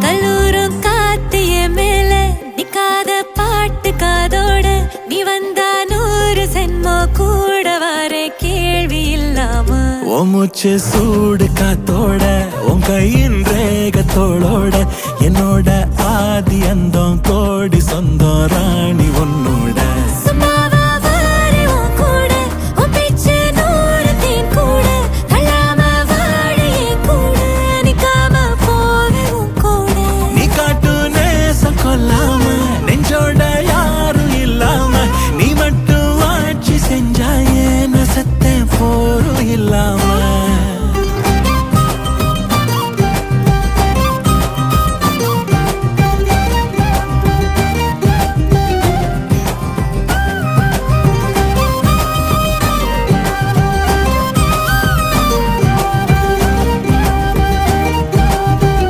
கல்லூரும் காத்திய மேல நிக்காத பாட்டு காதோட நீ வந்தா 100 சென்மோ கூட வர கேள்வி இல்லாம மூச்சு சூடு காத்தோட உன் கையின் ரேகத்தோளோட என்னோட ஆதி அந்தம்